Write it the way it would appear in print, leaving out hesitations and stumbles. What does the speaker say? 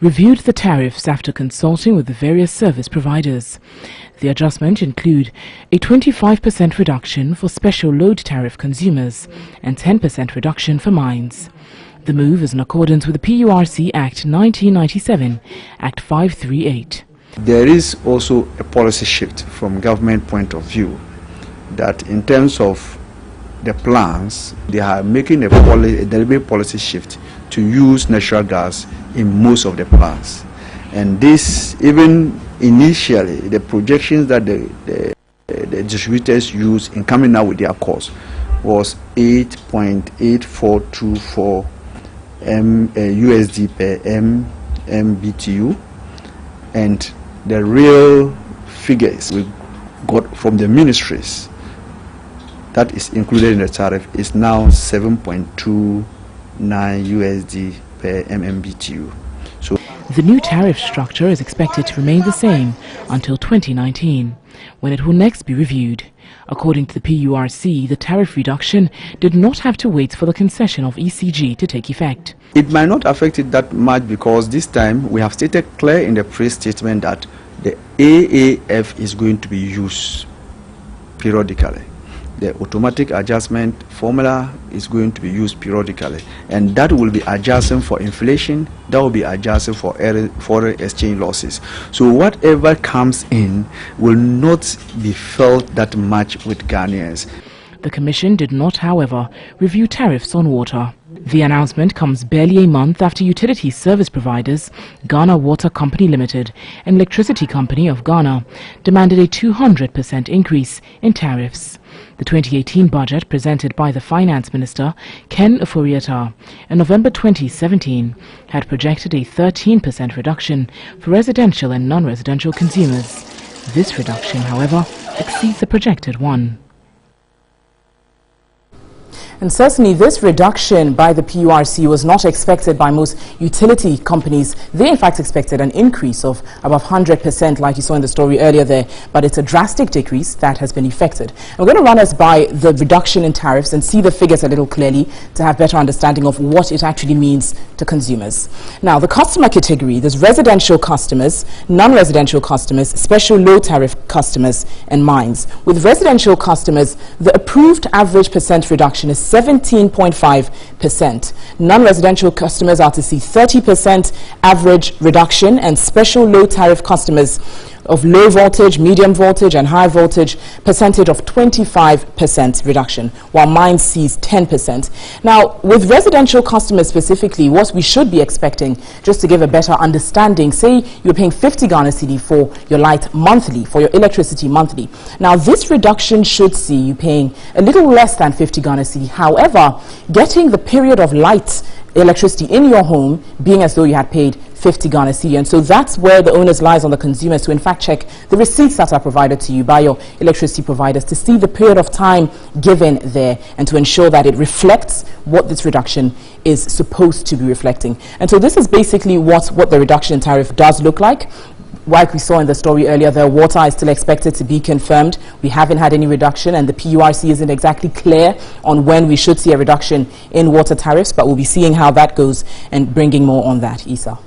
reviewed the tariffs after consulting with the various service providers. The adjustment include a 25% reduction for special load tariff consumers and 10% reduction for mines. The move is in accordance with the PURC Act 1997, Act 538. There is also a policy shift from government point of view that in terms of the plans, they are making a deliberate policy shift to use natural gas in most of the plants. And this, even initially, the projections that the distributors used in coming out with their cost was 8.8424 USD per MMBTU, and the real figures we got from the ministries that is included in the tariff is now 7.29 USD per MMBTU. So the new tariff structure is expected to remain the same until 2019, when it will next be reviewed. According to the PURC, the tariff reduction did not have to wait for the concession of ECG to take effect. It might not affect it that much because this time we have stated clear in the press statement that the AAF is going to be used periodically. The automatic adjustment formula is going to be used periodically, and that will be adjusting for inflation, that will be adjusting for foreign exchange losses. So whatever comes in will not be felt that much with Ghanaians. The Commission did not, however, review tariffs on water. The announcement comes barely a month after utility service providers, Ghana Water Company Limited and Electricity Company of Ghana, demanded a 200% increase in tariffs. The 2018 budget presented by the Finance Minister, Ken Ofori-Atta, in November 2017 had projected a 13% reduction for residential and non-residential consumers. This reduction, however, exceeds the projected one. And certainly this reduction by the PURC was not expected by most utility companies. They in fact expected an increase of above 100%, like you saw in the story earlier there, but it's a drastic decrease that has been effected. And we're going to run us by the reduction in tariffs and see the figures a little clearly to have better understanding of what it actually means to consumers. Now, the customer category, there's residential customers, non-residential customers, special low tariff customers, and mines. With residential customers, the approved average percent reduction is 17.5%. Non-residential customers are to see 30% average reduction, and special low tariff customers of low voltage, medium voltage and high voltage percentage of 25% reduction, while mine sees 10%. Now, with residential customers specifically, what we should be expecting, just to give a better understanding, say you're paying 50 Ghana cedi for your light monthly, for your electricity monthly. Now, this reduction should see you paying a little less than 50 Ghana cedi. However, getting the period of light electricity in your home being as though you had paid 50 Ghana cedi. And so that's where the onus lies on the consumers to in fact check the receipts that are provided to you by your electricity providers to see the period of time given there and to ensure that it reflects what this reduction is supposed to be reflecting. And so this is basically what the reduction in tariff does look like. Like we saw in the story earlier, the water is still expected to be confirmed. We haven't had any reduction, and the PURC isn't exactly clear on when we should see a reduction in water tariffs, but we'll be seeing how that goes and bringing more on that. Isa.